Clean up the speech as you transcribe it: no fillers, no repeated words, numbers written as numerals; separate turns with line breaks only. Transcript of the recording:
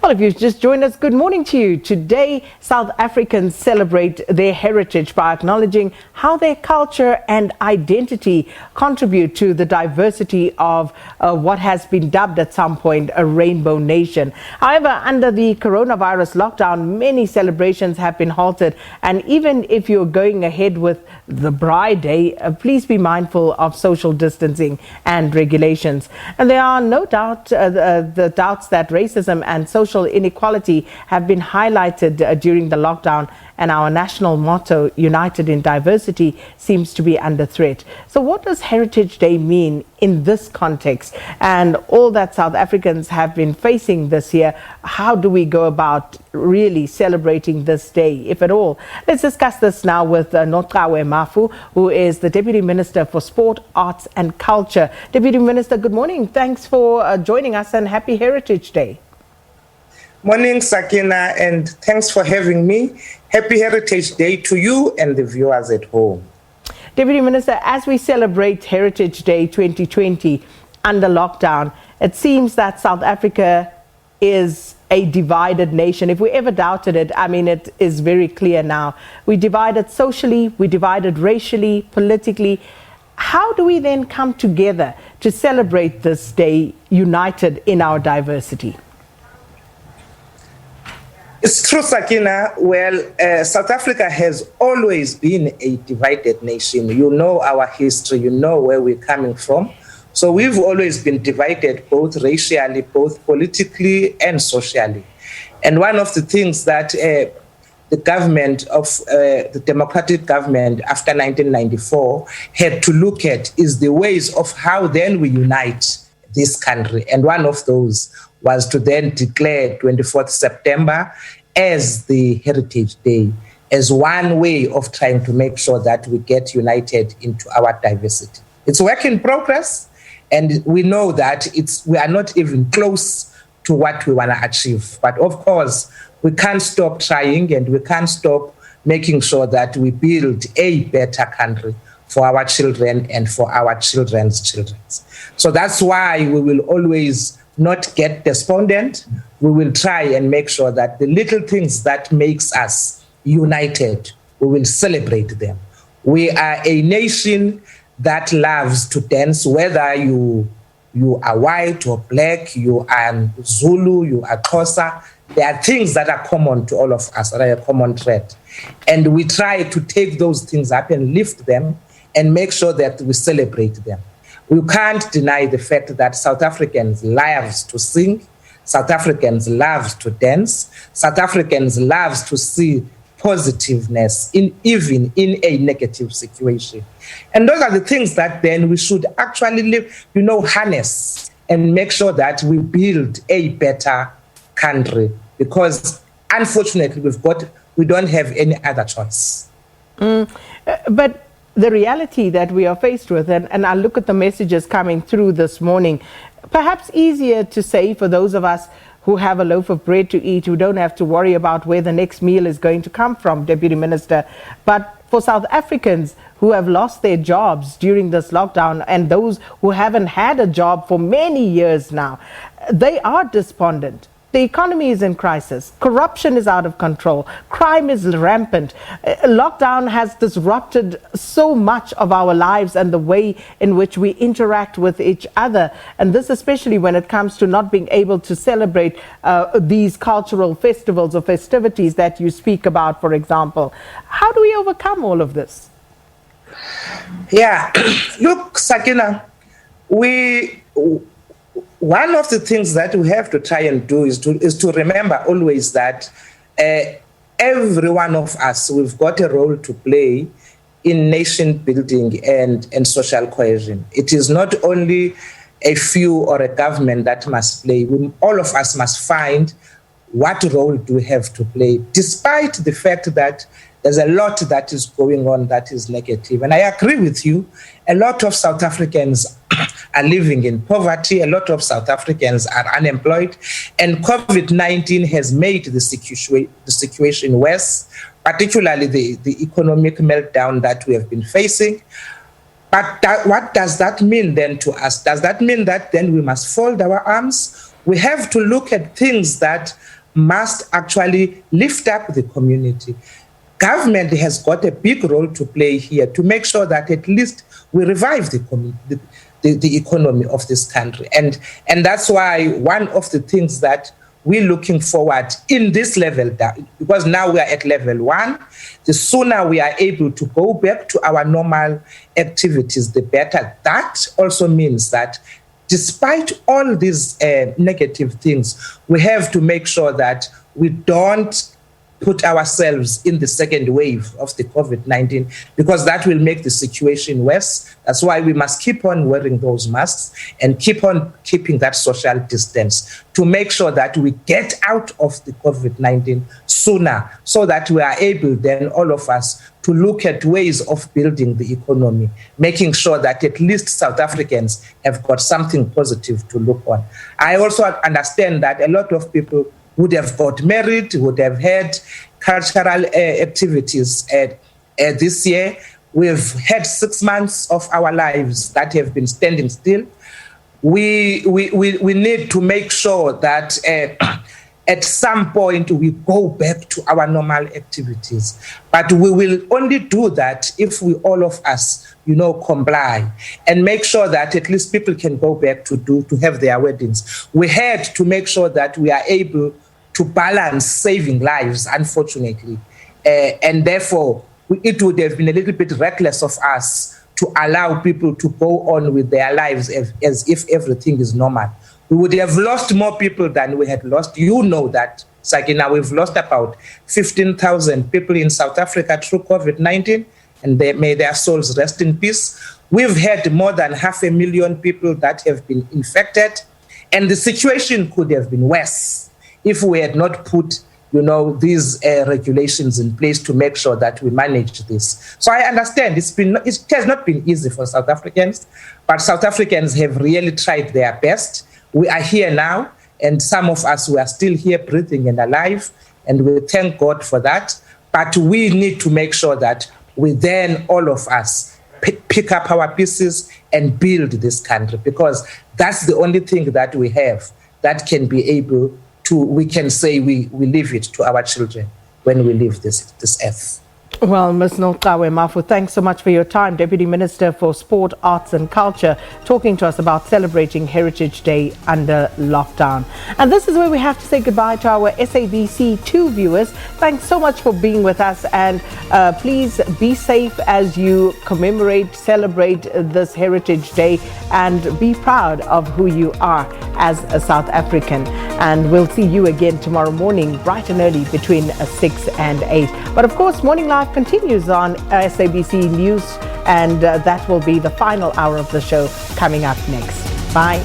Well, if you've just joined us, good morning to you. Today, South Africans celebrate their heritage by acknowledging how their culture and identity contribute to the diversity of what has been dubbed at some point a rainbow nation. However, under the coronavirus lockdown, many celebrations have been halted. And even if you're going ahead with the Braai Day, please be mindful of social distancing and regulations. And there are no doubt the doubts that racism and social inequality have been highlighted during the lockdown, and our national motto, United in Diversity, seems to be under threat. So what does Heritage Day mean in this context? And all that South Africans have been facing this year, how do we go about really celebrating this day, if at all? Let's discuss this now with Nocawe Mafu, who is the Deputy Minister for Sport, Arts and Culture. Deputy Minister, good morning. Thanks for joining us and happy Heritage Day.
Morning, Sakina, and thanks for having me. Happy Heritage Day to you and the viewers at home.
Deputy Minister, as we celebrate Heritage Day 2020 under lockdown, it seems that South Africa is a divided nation. If we ever doubted it, I mean, it is very clear now. We divided socially, we divided racially, politically. How do we then come together to celebrate this day united in our diversity?
It's true, Sakina. Well, South Africa has always been a divided nation. You know our history, you know where we're coming from. So we've always been divided, both racially, both politically and socially. And one of the things that the government of the democratic government after 1994 had to look at is the ways of how then we unite this country. And one of those was to then declare 24th September as the Heritage Day, as one way of trying to make sure that we get united into our diversity. It's a work in progress, and we know that we are not even close to what we want to achieve. But of course, we can't stop trying, and we can't stop making sure that we build a better country for our children and for our children's children. So that's why we will always not get despondent. We will try and make sure that the little things that makes us united, we will celebrate them. We are a nation that loves to dance, whether you are white or black, you are Zulu, you are Xhosa. There are things that are common to all of us, that are a common thread. And we try to take those things up and lift them and make sure that we celebrate them. We can't deny the fact that South Africans love to sing, South Africans love to dance, South Africans love to see positiveness even in a negative situation. And those are the things that then we should actually harness and make sure that we build a better country, because unfortunately we don't have any other choice.
But the reality that we are faced with, and I look at the messages coming through this morning, perhaps easier to say for those of us who have a loaf of bread to eat, who don't have to worry about where the next meal is going to come from, Deputy Minister. But for South Africans who have lost their jobs during this lockdown, and those who haven't had a job for many years now, they are despondent. The economy is in crisis. Corruption is out of control. Crime is rampant. Lockdown has disrupted so much of our lives and the way in which we interact with each other. And this especially when it comes to not being able to celebrate these cultural festivals or festivities that you speak about, for example. How do we overcome all of this?
Yeah, look, Sakina, one of the things that we have to try and do is to remember always that every one of us, we've got a role to play in nation building and social cohesion. It is not only a few or a government that must play. All of us must find what role do we have to play, despite the fact that there's a lot that is going on that is negative. And I agree with you. A lot of South Africans are living in poverty. A lot of South Africans are unemployed. And COVID-19 has made the situation worse, particularly the economic meltdown that we have been facing. But what does that mean then to us? Does that mean that then we must fold our arms? We have to look at things that must actually lift up the community. Government has got a big role to play here to make sure that at least we revive the economy of this country. And that's why one of the things that we're looking forward in this level, because now we are at level 1, the sooner we are able to go back to our normal activities, the better. That also means that despite all these negative things, we have to make sure that we don't put ourselves in the second wave of the COVID-19, because that will make the situation worse. That's why we must keep on wearing those masks and keep on keeping that social distance to make sure that we get out of the COVID-19 sooner, so that we are able then, all of us, to look at ways of building the economy, making sure that at least South Africans have got something positive to look on. I also understand that a lot of people would have got married, would have had cultural activities this year. We've had 6 months of our lives that have been standing still. We need to make sure that at some point we go back to our normal activities. But we will only do that if we, all of us, comply and make sure that at least people can go back to have their weddings. We had to make sure that we are able to balance saving lives, unfortunately. And therefore, it would have been a little bit reckless of us to allow people to go on with their lives as if everything is normal. We would have lost more people than we had lost. You know that, Sakina, we've lost about 15,000 people in South Africa through COVID-19, and may their souls rest in peace. We've had more than 500,000 people that have been infected, and the situation could have been worse if we had not put, these regulations in place to make sure that we manage this. So I understand it has not been easy for South Africans, but South Africans have really tried their best. We are here now, and some of us, we are still here breathing and alive, and we thank God for that. But we need to make sure that we then, all of us, pick up our pieces and build this country, because that's the only thing that we have that can be able to, we can say we leave it to our children when we leave this earth.
Well, Ms. Nocawe Mafu, thanks so much for your time. Deputy Minister for Sport, Arts and Culture, talking to us about celebrating Heritage Day under lockdown. And this is where we have to say goodbye to our SABC 2 viewers. Thanks so much for being with us, and please be safe as you celebrate this Heritage Day, and be proud of who you are as a South African. And we'll see you again tomorrow morning, bright and early, between 6 and 8. But of course, Morning Live continues on SABC News, and that will be the final hour of the show coming up next. Bye.